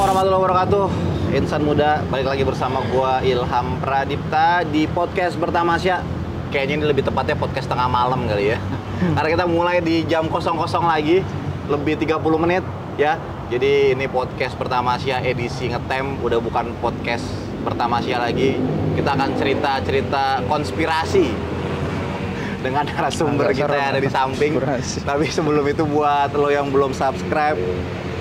warahmatullahi wabarakatuh. Insan muda, balik lagi bersama gua Ilham Pradipta di podcast Bertamasya. Kayaknya ini lebih tepatnya podcast tengah malam kali ya. Karena kita mulai di jam 00 lagi, lebih 30 menit ya. Jadi ini podcast Bertamasya edisi ngetem, udah bukan podcast Bertamasya lagi. Kita akan cerita-cerita konspirasi dengan narasumber kita yang ada di samping. Tapi sebelum itu buat lo yang belum subscribe,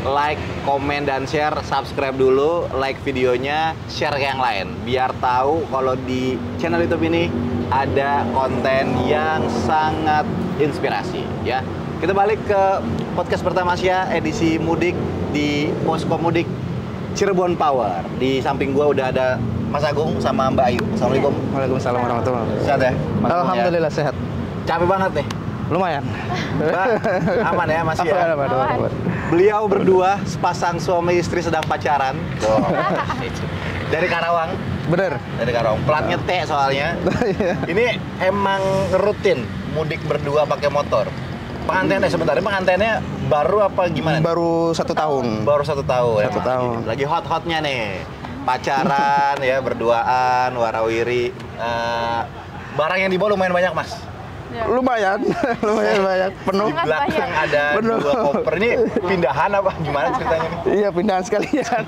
like, komen, dan share. Subscribe dulu, like videonya, share ke yang lain. Biar tahu kalau di channel YouTube ini ada konten yang sangat inspirasi ya. Kita balik ke podcast Bertamasya edisi mudik di Posko Mudik Cirebon Power. Di samping gua udah ada Mas Agung sama Mbak Ayu. Assalamualaikum. Waalaikumsalam warahmatullahi wabarakatuh. Sehat ya? Alhamdulillah sehat. Capek banget nih. Lumayan. Mbak, aman ya masih ya? Aman. Beliau berdua sepasang suami istri sedang pacaran. Dari Karawang. Bener. Dari Karawang. Platnya T soalnya. Ini emang rutin mudik berdua pakai motor. Pengantinnya sebenarnya pengantinnya baru apa gimana? Baru 1 tahun. Baru 1 tahun. 1 tahun. Lagi hot-hotnya nih. Pacaran ya, berduaan, warawiri. Barang yang dibawa lumayan banyak, Mas. Ya. Lumayan banyak. Penuh. Di belakang ada 2 koper. Ini pindahan apa gimana ceritanya nih? Iya, pindahan sekalian.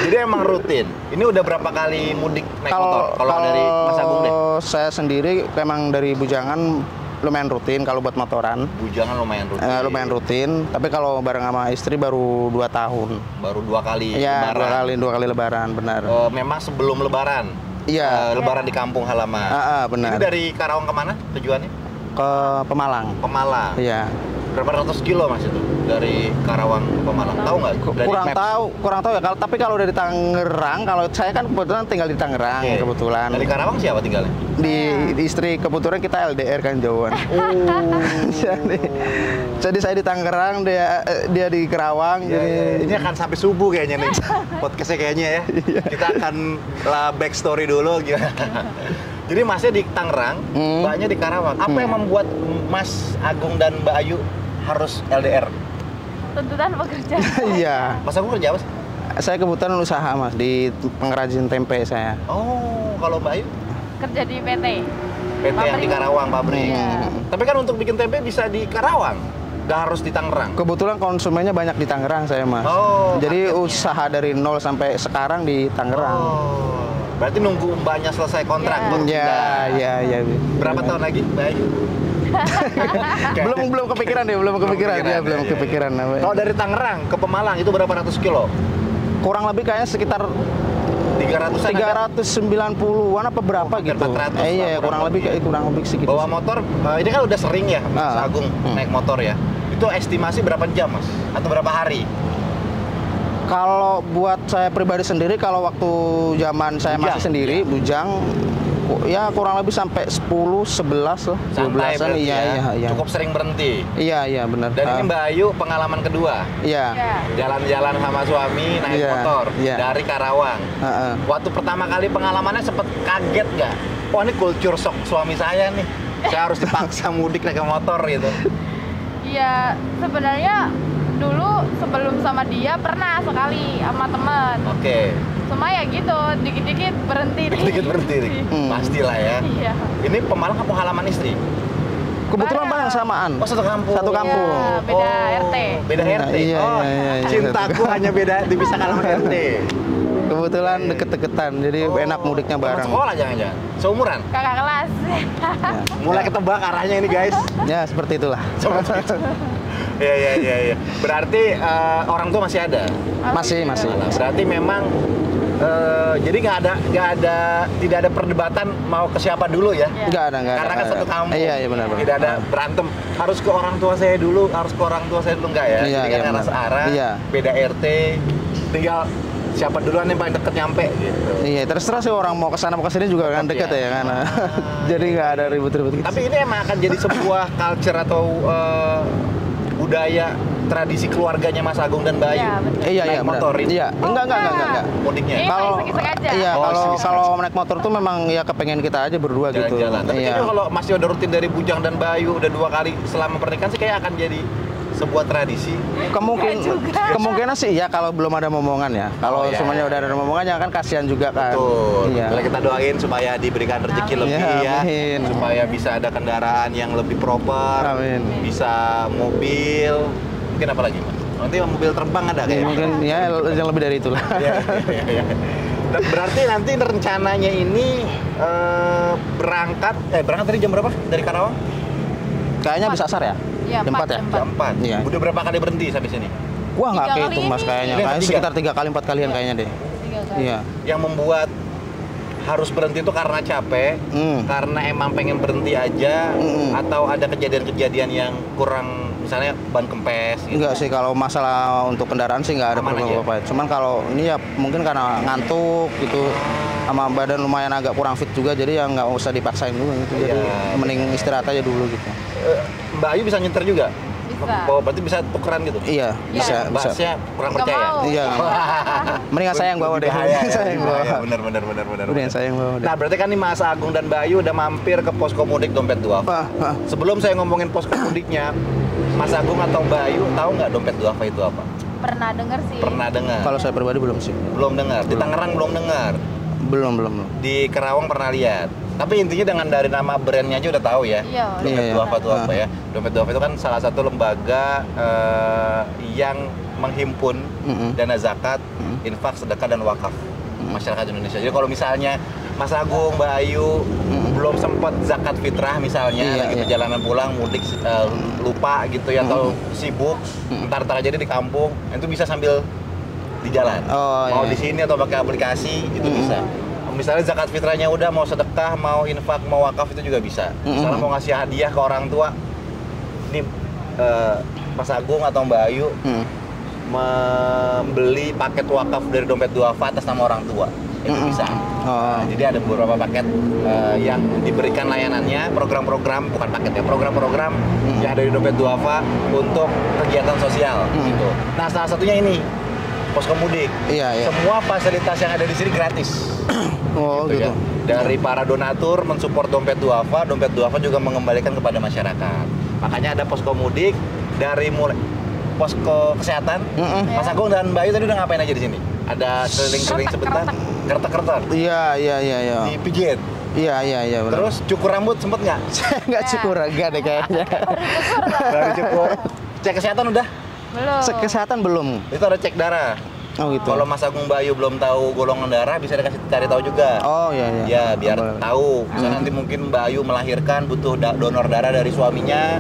Jadi emang rutin. Ini udah berapa kali mudik naik motor? Kalau dari Mas Agung deh. Saya sendiri memang dari Bujangan lumayan rutin kalau buat motoran. Bujangan lumayan rutin. Lumayan rutin. Tapi kalau bareng sama istri baru 2 tahun. Baru 2 kali Iya, lebaran. 2 kali lebaran, benar. Memang sebelum lebaran. Iya. Lebaran di kampung halaman. Benar. Ini dari Karawang kemana tujuannya? Ke Pemalang. Pemalang. Iya. Berapa ratus kilo Mas itu dari Karawang ke Pemalang? Tahu nggak? Kurang tahu ya. Tapi kalau dari Tangerang, kalau saya kan kebetulan tinggal di Tangerang kebetulan. Dari Karawang siapa tinggalnya? Di istri kebetulan kita LDR kan jauhan. Jadi saya di Tangerang, dia di Karawang. Ini akan sampai subuh kayaknya nih podcastnya kayaknya ya. Kita akan backstory dulu gimana. Jadi Masnya di Tangerang, Mbaknya di Karawang. Apa yang membuat Mas Agung dan Mbak Ayu harus LDR? Tuntutan pekerjaan. Iya. Mas Agung kerja apa sih? Saya kebetulan usaha Mas di pengrajin tempe saya. Oh, kalau Mbak Ayu? Kerja di PT. PT yang di Karawang, pabrik. Iya. Tapi kan untuk bikin tempe bisa di Karawang, nggak harus di Tangerang. Kebetulan konsumennya banyak di Tangerang saya Mas. Jadi usaha dari 0 sampai sekarang di Tangerang. Berarti nunggu Mbaknya selesai kontrak baru pindah. Iya. Berapa tahun lagi, Mbak Ayu? belum kepikiran deh, belum kepikiran. Kalau dari Tangerang ke Pemalang itu berapa ratus kilo? Kurang lebih kayaknya sekitar 390-an apa berapa gitu. 400. Iya, kurang lebih segitu. Bawa motor, ini kan udah sering ya Mas Agung naik motor ya. Itu estimasi berapa jam Mas? Atau berapa hari? Kalau buat saya pribadi sendiri, kalau waktu zaman saya masih sendiri, bujang, ya kurang lebih sampai 10, 11 lah, 12-an. Iya. Cukup sering berhenti. Iya, benar. Dan ini Mbak Ayu pengalaman kedua. Iya. Jalan-jalan sama suami naik motor dari Karawang. Waktu pertama kali pengalamannya sempet kaget nggak? Wah, ini culture shock suami saya nih. Saya harus dipaksa mudik naik motor gitu. Iya, sebenarnya dulu sebelum sama dia pernah sekali sama teman. Oke. Cuma ya gitu, dikit-dikit berhenti. Pastilah ya. Iya. Ini Pemalang kampung halaman istri? Kebetulan bareng samaan. Oh, satu kampung. Ya, beda RT. Beda RT. Iya. Cintaku hanya beda dipisahkan sama RT. Kebetulan deket-deketan, jadi enak mudiknya bareng. Teman sekolah jangan-jangan? Seumuran? Kakak kelas. Mulai ketebak arahnya ini guys. Ya, seperti itulah. Iya. Berarti orang tua masih ada? Masih. Berarti memang jadi tidak ada perdebatan mau ke siapa dulu ya? Nggak ada. Karena kan satu kampung. Iya, benar. Tidak ada berantem. Harus ke orang tua saya dulu, enggak ya? Iya, jadi kan arah searah, beda RT, tinggal siapa duluan yang paling deket nyampe gitu. Iya, terserah sih orang mau kesana mau kesini juga kan dekat ya kan. Jadi nggak ada ribut-ribut gitu. Tapi ini emang akan jadi sebuah culture atau budaya tradisi keluarganya Mas Agung dan Mbak Ayu. Iya, motorin. Iya, enggak. Mudiknya. Kalau kalau naik motor tuh memang ya kepengen kita aja berdua gitu. Jalan-jalan. Tapi kalau masih udah rutin dari Bujang dan Mbak Ayu udah 2 kali selama pernikahan sih kayak akan jadi sebuah tradisi? Kemungkinan sih iya kalau belum ada momongan ya. Kalau Oh, iya. semuanya udah ada momongan ya kan kasihan juga kan. Betul. Iya. Boleh kita doain supaya diberikan rezeki Amin. lebih Iya, ya, amin. supaya bisa ada kendaraan yang lebih proper, Amin. bisa mobil, mungkin apa lagi Mas? Nanti mobil terbang ada Ya, kayak? mungkin ya yang lebih dari itulah. Iya, iya, iya. Dan berarti nanti rencananya ini berangkat dari jam berapa? Dari Karawang? Kayaknya bisa asar ya? Iya, Jam 4 ya? jam Jam 4. Iya. Udah berapa kali berhenti sampai sini? Wah nggak 3 kayak kali itu mas ini. kayaknya. Ini Kayaknya ketiga? sekitar 3 kali 4 kalian kayaknya deh. 3 kali. Iya. Yang membuat harus berhenti itu karena capek, karena emang pengen berhenti aja, atau ada kejadian-kejadian yang kurang, misalnya ban kempes gitu. Enggak sih kalau masalah untuk kendaraan sih nggak ada Aman problem aja? apa-apa. Cuman kalau ini ya mungkin karena ngantuk gitu sama badan lumayan agak kurang fit juga jadi ya nggak usah dipaksain dulu gitu. Jadi Iya. mending istirahat aja dulu gitu. Mbak Ayu bisa nyetir juga? Bisa. Oh, berarti bisa tukeran gitu? Iya, bisa. Mbaknya kurang Nggak percaya? mau. Iya. Mendingan saya yang bawa deh. Bahaya, ya. Saya yang bawa. Bahaya, bener. Mendingan saya yang bawa deh. Nah, berarti kan nih Mas Agung dan Mbak Ayu udah mampir ke posko mudik Dompet Duafa. Sebelum saya ngomongin posko mudiknya, Mas Agung atau Mbak Ayu tahu nggak Dompet Duafa itu apa? Pernah denger sih. Pernah dengar? Kalau saya pribadi belum sih. Belum dengar. Di Belum. Tangerang belum dengar. Belum. Di Karawang pernah lihat. Tapi intinya dengan dari nama brandnya aja udah tahu ya. Iya. Dompet Iya. Duafa itu apa ya? Dompet Duafa itu kan salah satu lembaga yang menghimpun dana zakat, infak, sedekah dan wakaf masyarakat Indonesia. Jadi kalau misalnya Mas Agung, Mbak Ayu belum sempat zakat fitrah misalnya, Iya, lagi iya. perjalanan pulang mudik lupa gitu ya, atau sibuk, ntar aja di kampung, itu bisa sambil di jalan. Oh, Mau iya. di sini atau pakai aplikasi itu bisa. Misalnya zakat fitrahnya udah, mau sedekah, mau infak, mau wakaf itu juga bisa. Misalnya mau ngasih hadiah ke orang tua, ini Mas Agung atau Mbak Ayu membeli paket wakaf dari Dompet Duafa atas nama orang tua, itu bisa. Oh. Jadi ada beberapa paket yang diberikan layanannya, program-program, bukan paket ya, program-program yang ada di Dompet Duafa untuk kegiatan sosial gitu. Nah, salah satunya ini posko mudik. Iya. Semua fasilitas yang ada di sini gratis. Oh gitu. Ya. Dari para donatur mensupport Dompet Duafa juga mengembalikan kepada masyarakat. Makanya ada posko mudik dari mulai posko kesehatan. Mas Agung dan Mbak Ayu tadi udah ngapain aja di sini? Ada keliling-keliling sebentar, kertek-kertek, Iya. dipijit. Iya benar. Terus cukur rambut sempet nggak? Saya nggak cukur enggak deh kayaknya. Baru cukur. Cek kesehatan udah? Belum. Kesehatan belum. Itu ada cek darah. Oh gitu. Kalau Mas Agung Mbak Ayu belum tahu golongan darah, bisa dikasih cari tahu juga. Oh iya. Ya, biar Boleh. tahu. Misalnya nanti mungkin Mbak Ayu melahirkan butuh donor darah dari suaminya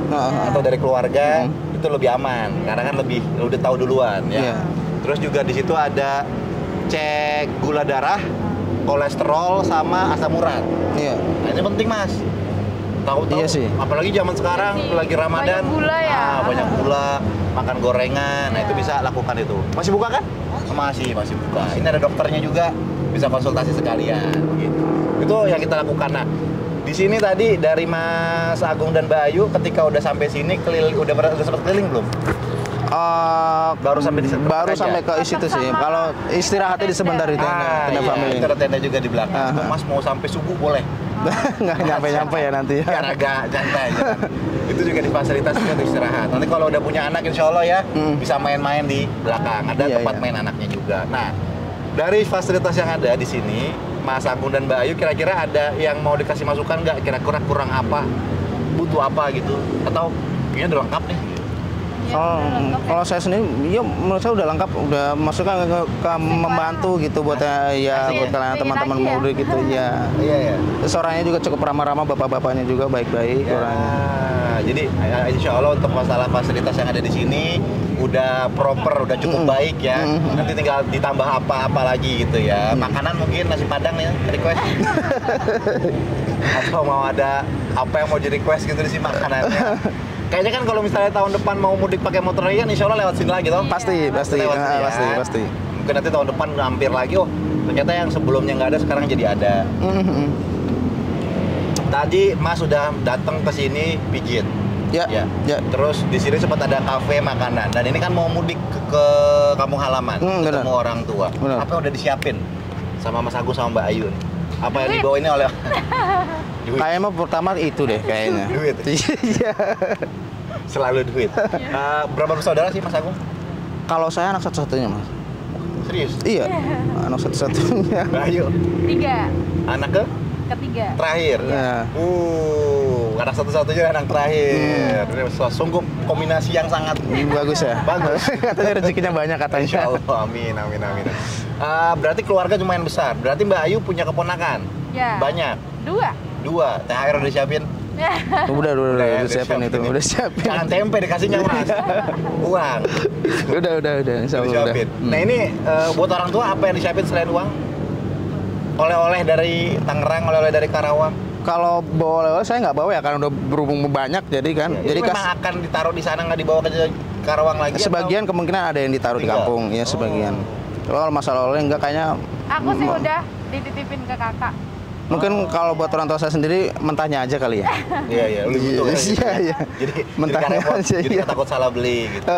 atau dari keluarga, itu lebih aman karena kan lebih udah tahu duluan ya. Iya. Terus juga di situ ada cek gula darah, kolesterol sama asam urat. Iya. Nah, ini penting, Mas. Tahu-tahu. Iya sih. Apalagi zaman sekarang Iya sih. lagi Ramadan. Banyak gula ya. Banyak gula, makan gorengan. Nah, Iya. itu bisa lakukan itu. Masih buka kan? Masih buka. Ini ada dokternya juga, bisa konsultasi sekalian gitu. Itu yang kita lakukan. Nah, di sini tadi dari Mas Agung dan Mbak Ayu ketika udah sampai sini udah sempat keliling belum? Baru sampai di baru aja? sampai ke situ sih. Kalau istirahatnya di sebentar di tenda iya, family. itu ada tenda juga di belakang. Aha. Mas mau sampai subuh boleh. Nggak nyampe ya nanti. Biar agak santai aja kan. Itu juga difasilitasi untuk istirahat. Nanti kalau udah punya anak insya Allah ya bisa main-main di belakang. Ada Iya, tempat iya. main anaknya juga. Nah, dari fasilitas yang ada di sini, Mas Agung dan Mbak Ayu kira-kira ada yang mau dikasih masukan nggak? Kira-kira kurang apa? Butuh apa gitu? Atau kayaknya udah lengkap nih? Iya, Oh, udah lengkap ya. kalau saya sendiri, ya menurut saya udah lengkap, udah masukkan ke membantu gitu buat ya Asik buat ya? kalian teman-teman Pengen aja muda gitu ya. Iya ya. Terus orangnya juga cukup ramah-ramah, bapak-bapaknya juga baik-baik orangnya. Jadi insya Allah untuk masalah fasilitas yang ada di sini udah proper, udah cukup baik ya. Nanti tinggal ditambah apa-apa lagi gitu ya. Makanan mungkin nasi padang ya request. Atau mau ada apa yang mau di request gitu di sini makanannya. Kayaknya kan kalau misalnya tahun depan mau mudik pakai motor lagi kan insya Allah lewat sini lagi toh. Pasti, Lewat sini, ya. pasti. Mungkin nanti tahun depan hampir lagi. Oh ternyata yang sebelumnya nggak ada sekarang jadi ada. Tadi Mas sudah datang ke sini pijit. Ya. Terus di sini sempat ada kafe makanan. Dan ini kan mau mudik ke kampung halaman, Benar. ketemu orang tua. Benar. Apa yang udah disiapin sama Mas Agung sama Mbak Ayu nih? Apa yang dibawa ini oleh Duit. Kayaknya mah pertama itu deh kayaknya. Duit. Iya. Selalu duit. Berapa bersaudara sih Mas Agung? Kalau saya anak satu-satunya, Mas. Serius? Iya. Anak satu-satunya. Bayu. 3. Anak ke? Ketiga. Terakhir. Iya. Anak satu-satunya anak terakhir. Sungguh kombinasi yang sangat Bagus ya. bagus. Katanya rezekinya banyak katanya. Insya Allah, amin. Berarti keluarga lumayan besar. Berarti Mbak Ayu punya keponakan? Ya. Banyak? 2. THR udah disiapin? Udah ya, siapin itu, udah siapin. Jangan tempe dikasihnya Mas. Uang. Udah, insya Allah udah. Disiapin. Nah ini buat orang tua apa yang disiapin selain uang? Oleh-oleh dari Tangerang, oleh-oleh dari Karawang? Kalau bawa oleh-oleh saya nggak bawa ya, karena udah berhubung banyak jadi kan. Ya, jadi memang akan ditaruh di sana, nggak dibawa ke Karawang lagi? Sebagian atau? kemungkinan ada yang ditaruh di kampung, ya sebagian. Kalau masalah oleh enggak kayaknya. Aku sih udah dititipin ke kakak. Mungkin kalau buat orang tua saya sendiri mentahnya aja kali ya. Iya, lebih butuh kan? Iya. Jadi Mentahnya repot, aja, jadi iya. takut salah beli gitu.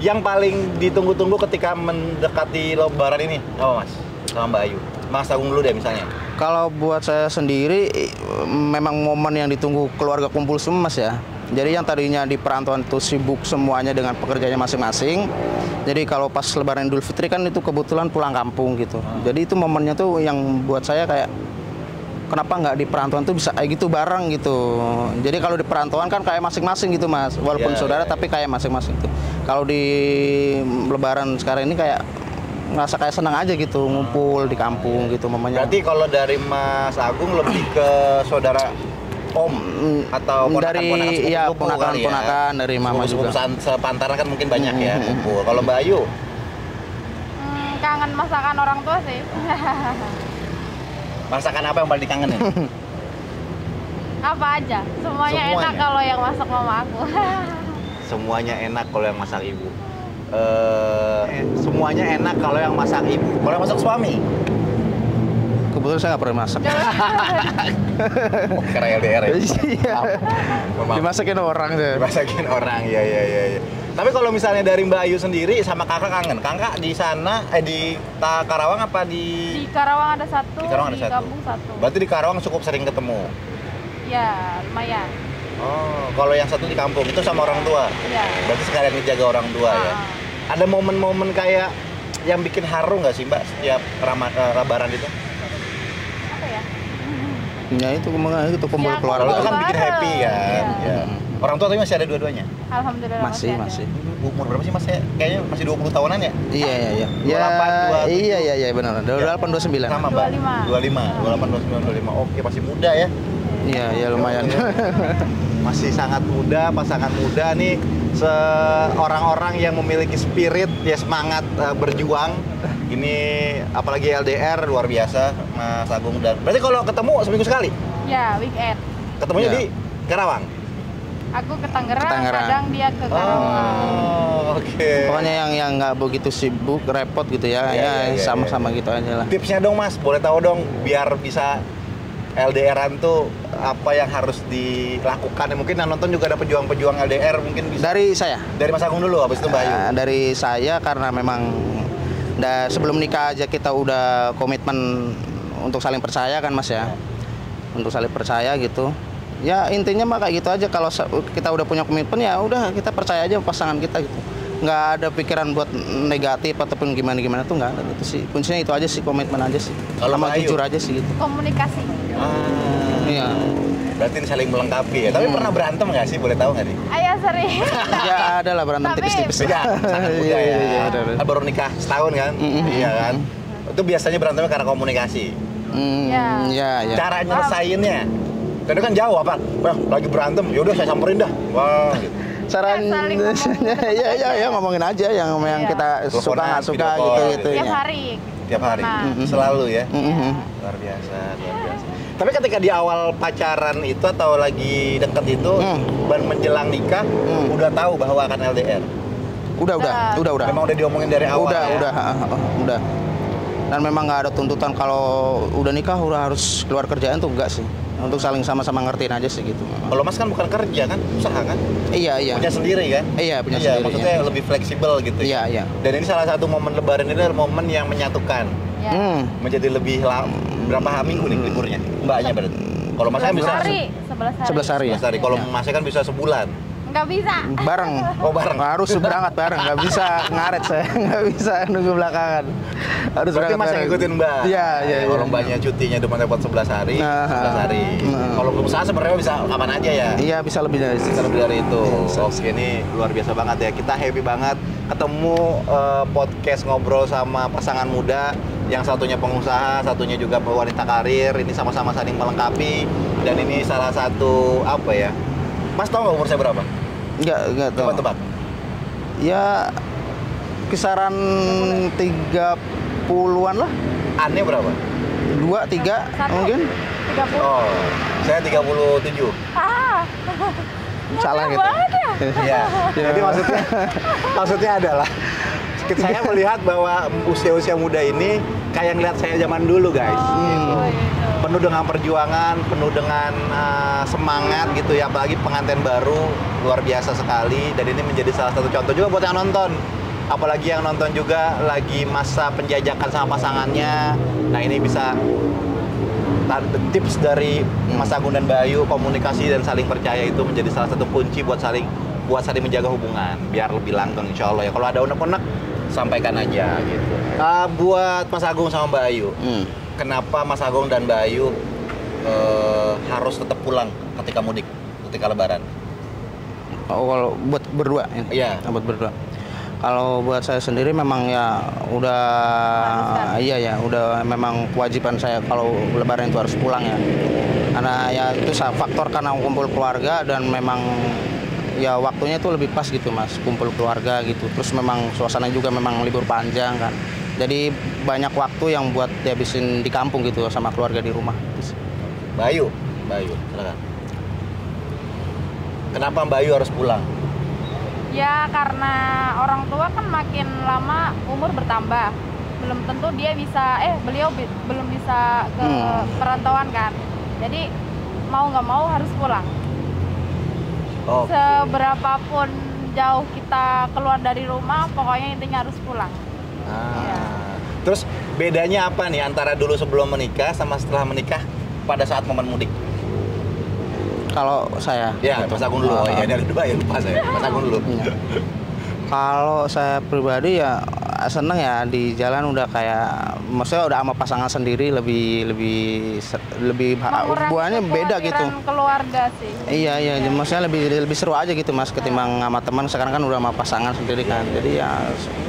Yang paling ditunggu-tunggu ketika mendekati Lebaran ini apa Mas? Sama Mbak Ayu. Mas Agung dulu deh misalnya. Kalau buat saya sendiri memang momen yang ditunggu keluarga kumpul semua Mas ya. Jadi yang tadinya di perantauan itu sibuk semuanya dengan pekerjaannya masing-masing. Jadi kalau pas Lebaran Idul Fitri kan itu kebetulan pulang kampung gitu. Jadi itu momennya tuh yang buat saya kayak kenapa nggak di perantauan tuh bisa kayak gitu bareng gitu. Jadi kalau di perantauan kan kayak masing-masing gitu Mas. Walaupun saudara tapi kayak masing-masing tuh. Kalau di Lebaran sekarang ini kayak ngerasa kayak senang aja gitu ngumpul di kampung gitu mamanya. Berarti kalau dari Mas Agung lebih ke saudara om atau ponakan-ponakan sepupu iya, kali ponakan-ponakan ya? dari mama juga. Sepantaran kan mungkin banyak ya kumpul. Kalau Mbak Ayu? Kangen masakan orang tua sih. Masakan apa yang paling dikangenin? Apa aja? Semuanya enak Semuanya? kalau yang masak mama aku. Semuanya enak kalau yang masak ibu. Semuanya enak kalau yang masak ibu. Kalau yang masak suami? Kebetulan saya nggak pernah masak. Oh, kira LDR ya? Iya. Maaf. Dimasakin orang saya. Dimasakin orang, ya. Tapi kalau misalnya dari Mbak Ayu sendiri sama kakak kangen? Kakak di sana, di Karawang apa di... Di Karawang ada satu, Di Karawang ada satu. Kampung satu. Berarti di Karawang cukup sering ketemu? Ya, lumayan. Oh, kalau yang satu di kampung, itu sama orang tua? Iya. Berarti sekalian ngejaga orang tua ya? Ada momen-momen kayak yang bikin haru nggak sih Mbak setiap Lebaran itu? Apa ya? Ya itu kumpul Ya, keluarga. Kalau itu kan bareng. bikin happy kan? Iya. Ya. Orang tua tapi masih ada dua-duanya? Alhamdulillah Masih. ada. Umur berapa sih Mas? Kayaknya masih 20 tahunan ya? Iya. 28, 27. Iya benar. 28 29. Sama Mbak? 25. 28, 29, 25. Oke, masih muda ya? Iya lumayan. Masih sangat muda, pasangan muda nih. Orang-orang yang memiliki spirit, ya semangat berjuang. Ini apalagi LDR luar biasa Mas Agung dan... Berarti kalau ketemu seminggu sekali? Ya, weekend. Ketemunya Ya. di Karawang? Aku ke Tangerang, Tangerang. kadang dia ke Karawang. Oh, oke. Pokoknya yang nggak begitu sibuk, repot gitu ya. Iya, Sama-sama gitu aja lah. Tipsnya dong Mas, boleh tahu dong biar bisa LDR-an tuh apa yang harus dilakukan. Mungkin yang nonton juga ada pejuang-pejuang LDR, mungkin bisa. Dari saya. Dari Mas Agung dulu, habis itu Mbak Ayu. Dari saya karena memang sebelum nikah aja kita udah komitmen untuk saling percaya kan Mas ya. Untuk saling percaya gitu. Ya intinya mah kayak gitu aja, kalau kita udah punya komitmen ya udah kita percaya aja pasangan kita gitu. Nggak ada pikiran buat negatif ataupun gimana tuh nggak ada. Itu sih kuncinya, itu aja sih, komitmen aja sih. Kalau Sama Mbak Ayu? jujur aja sih gitu. Komunikasi. Iya. Berarti ini saling melengkapi ya. Tapi pernah berantem nggak sih? Boleh tahu nggak nih? Ayah sering. Ya ada lah berantem Tapi- tipis-tipis. Beda, sangat muda ya. Ada. Kan baru nikah setahun kan? Iya kan? Itu biasanya berantemnya karena komunikasi. Ya. Cara nyelesainnya? Karena kan jauh apa? Wah, lagi berantem, yaudah saya samperin dah. Wah, gitu. Saran Saling ngomong. ya ngomongin aja yang Iya. kita suka Teleponan, nggak suka video call, gitu Tiap ya. hari. Tiap hari, Nah. selalu ya. Mhm. Luar biasa. Tapi ketika di awal pacaran itu atau lagi deket itu, dan menjelang nikah, udah tahu bahwa akan LDR. Udah. Memang udah diomongin dari awal. Udah. ya? Udah. Dan memang nggak ada tuntutan kalau udah nikah udah harus keluar kerjaan tuh, enggak sih. Untuk saling sama-sama ngertiin aja sih gitu. Kalau Mas kan bukan kerja kan, usaha kan? Iya. Punya sendiri kan? Iya, punya sendiri, Maksudnya iya. lebih fleksibel gitu. ya? Iya. Dan ini salah satu momen Lebaran ini adalah momen yang menyatukan, Ya. menjadi lebih berapa minggu nih liburnya? Mbaknya berarti? Kalau Mas kan bisa 11 hari. 11 hari ya. 11 hari. Kalau Ya. Masnya kan bisa sebulan. Nggak bisa. Bareng. Oh, bareng. Harus berangkat bareng, nggak bisa ngaret saya, nggak bisa nunggu belakangan. Harus Berarti berangkat Mas yang bareng. ngikutin Mbak. Iya, iya. Kalau iya. Mbaknya cutinya cuma dapat 11 hari, Nah. 11 hari. Kalau usaha sebenarnya bisa kapan aja ya. Iya, bisa lebih dari Bisa lebih dari itu. Bisa. Oke, ini luar biasa banget ya. Kita happy banget ketemu podcast ngobrol sama pasangan muda. Yang satunya pengusaha, satunya juga wanita karir. Ini sama-sama saling melengkapi. Dan ini salah satu apa ya? Mas tahu nggak umur saya berapa? Enggak tahu. Coba tebak. Ya kisaran 30-an lah. Annya berapa? 2, 3 Satu. mungkin. 30. Oh, saya 37. Ah. Salah Muda gitu. banget ya. Iya. Jadi maksudnya adalah saya melihat bahwa usia-usia muda ini kayak ngeliat saya zaman dulu, guys. Gitu. Gitu. Penuh dengan perjuangan, penuh dengan semangat gitu ya, apalagi pengantin baru luar biasa sekali, dan ini menjadi salah satu contoh juga buat yang nonton. Apalagi yang nonton juga lagi masa penjajakan sama pasangannya. Nah, ini bisa tips dari Mas Agung dan Bayu, komunikasi dan saling percaya itu menjadi salah satu kunci buat saling menjaga hubungan biar lebih langgeng, insya Allah ya. Kalau ada unek-unek sampaikan aja gitu. Buat Mas Agung sama Bayu, kenapa Mas Agung dan Bayu harus tetap pulang ketika mudik, ketika Lebaran? Oh, kalau buat berdua ya? Iya. Buat berdua. Kalau buat saya sendiri memang ya udah iya ya, udah memang kewajiban saya kalau Lebaran itu harus pulang ya. Karena ya itu faktor karena kumpul keluarga dan memang ya waktunya itu lebih pas gitu Mas, kumpul keluarga gitu. Terus memang suasana juga memang libur panjang kan. Jadi banyak waktu yang buat dihabisin di kampung gitu sama keluarga di rumah. Bayu, silakan. Kenapa Bayu harus pulang? Ya karena orang tua kan makin lama umur bertambah, belum tentu dia bisa beliau belum bisa ke perantauan kan, jadi mau nggak mau harus pulang. Oh, Seberapapun jauh kita keluar dari rumah, pokoknya intinya harus pulang. Ya. Terus bedanya apa nih antara dulu sebelum menikah sama setelah menikah pada saat momen mudik? Kalau saya Ya, Mas Agung dulu. Oh iya, dari dua ya, lupa saya. Mas Agung dulu. Kalau saya pribadi ya seneng ya di jalan, udah kayak maksudnya udah sama pasangan sendiri lebih hubungannya beda gitu. Mengurangi keluarga sih. Iya, maksudnya lebih seru aja gitu Mas ketimbang sama teman. Sekarang kan udah sama pasangan sendiri kan. Jadi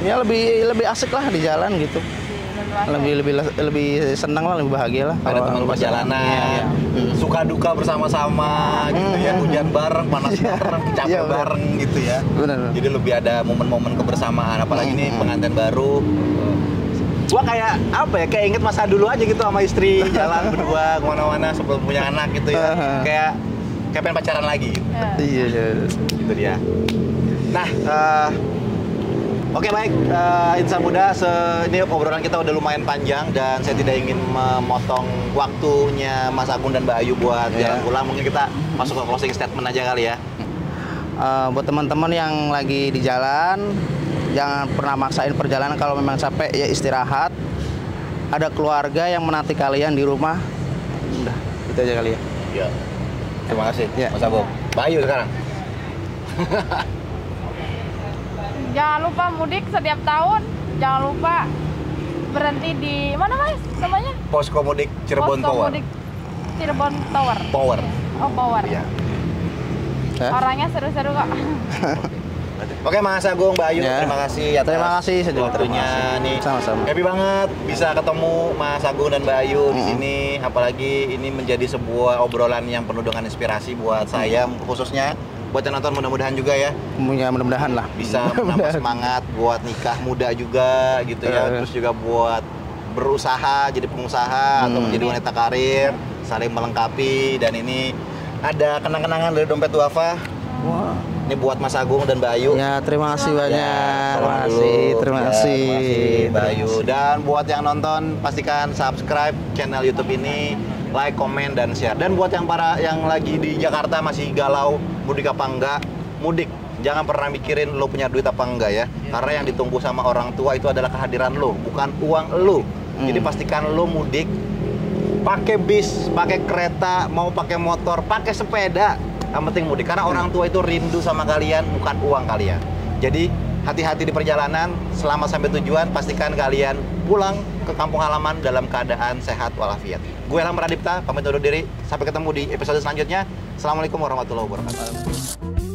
ya lebih asik lah di jalan gitu. Lebih senang lah, lebih bahagia lah. Ada teman perjalanan, suka duka bersama-sama gitu ya, hujan bareng, panas bareng, capek bareng gitu ya. Benar. Jadi lebih ada momen-momen kebersamaan, apalagi ini pengantin baru. Gua kayak apa ya, kayak inget masa dulu aja gitu sama istri jalan berdua kemana-mana sebelum punya anak gitu ya. Kayak pengen pacaran lagi gitu. Iya. Gitu dia. Nah, oke baik, insan muda, ini obrolan kita udah lumayan panjang dan saya tidak ingin memotong waktunya Mas Agung dan Mbak Ayu buat jalan pulang. Mungkin kita masuk ke closing statement aja kali ya. Buat teman-teman yang lagi di jalan, jangan pernah maksain perjalanan. Kalau memang capek ya istirahat. Ada keluarga yang menanti kalian di rumah. Udah, itu aja kali ya. Iya. Terima kasih Ya. Mas Agung. Mbak Ayu sekarang. Jangan lupa mudik setiap tahun. Jangan lupa berhenti di mana Mas namanya? Posko Mudik Cirebon Posko Power. Mudik Cirebon Tower. Power. Oh Power. Iya. Orangnya seru-seru kok. Oke Mas Agung, Mbak Ayu, Ya. terima kasih atas Terima kasih, saya juga waktunya terima kasih. nih. Sama-sama. Happy banget bisa ketemu Mas Agung dan Mbak Ayu di sini. Apalagi ini menjadi sebuah obrolan yang penuh dengan inspirasi buat saya, khususnya buat yang nonton, mudah-mudahan juga ya Ya mudah-mudahan lah. bisa menambah semangat buat nikah muda juga gitu ya. Terus juga buat berusaha jadi pengusaha atau menjadi wanita karir, saling melengkapi. Dan ini ada kenang-kenangan dari dompet duafa. Wah. Ini buat Mas Agung dan Mbak Ayu. Ya, terima kasih banyak. Ya, Terima kasih. Mbak Ayu. Dan buat yang nonton, pastikan subscribe channel YouTube ini, like, komen, dan share. Dan buat yang lagi di Jakarta masih galau mudik apa enggak, mudik. Jangan pernah mikirin lo punya duit apa enggak ya. Karena yang ditunggu sama orang tua itu adalah kehadiran lo, bukan uang lo. Jadi pastikan lo mudik pakai bis, pakai kereta, mau pakai motor, pakai sepeda, yang penting mudik. Karena orang tua itu rindu sama kalian, bukan uang kalian. Jadi hati-hati di perjalanan, selamat sampai tujuan, pastikan kalian pulang ke kampung halaman dalam keadaan sehat walafiat. Gue Ilham Pradipta, pamit undur diri. Sampai ketemu di episode selanjutnya. Assalamualaikum warahmatullahi wabarakatuh.